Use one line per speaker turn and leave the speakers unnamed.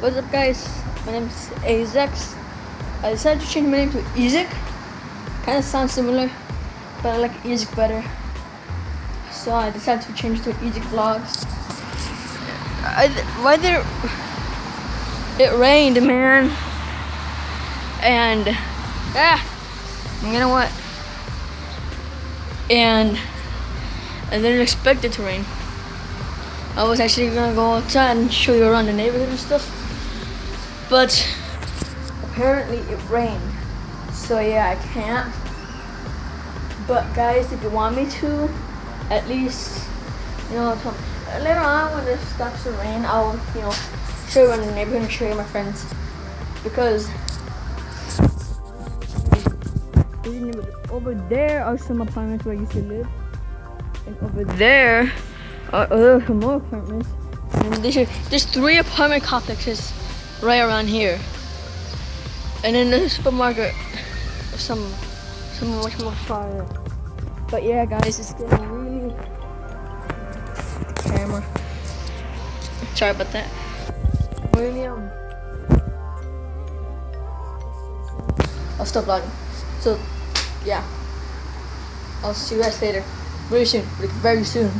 What's up, guys? My name is Ezic. I decided to change my name to Ezic. Kind of sounds similar, but I like Ezic better. So I decided to change it to Ezic Vlogs. It rained, man, and you know what? And I didn't expect it to rain. I was actually gonna go outside and show you around the neighborhood and stuff, but apparently it rained. So yeah, I can't. But guys, if you want me to, at least, later on when it stops to rain, I'll, show you around the neighborhood and show you my friends. Because over there are some apartments where I used to live, and over there are some more apartments. And there's 3 apartment complexes right around here, and then there's a supermarket, some much more farther. But yeah, guys, it's getting really camera. Sorry about that. Really, I'll stop vlogging. So yeah, I'll see you guys later, very soon, like very soon.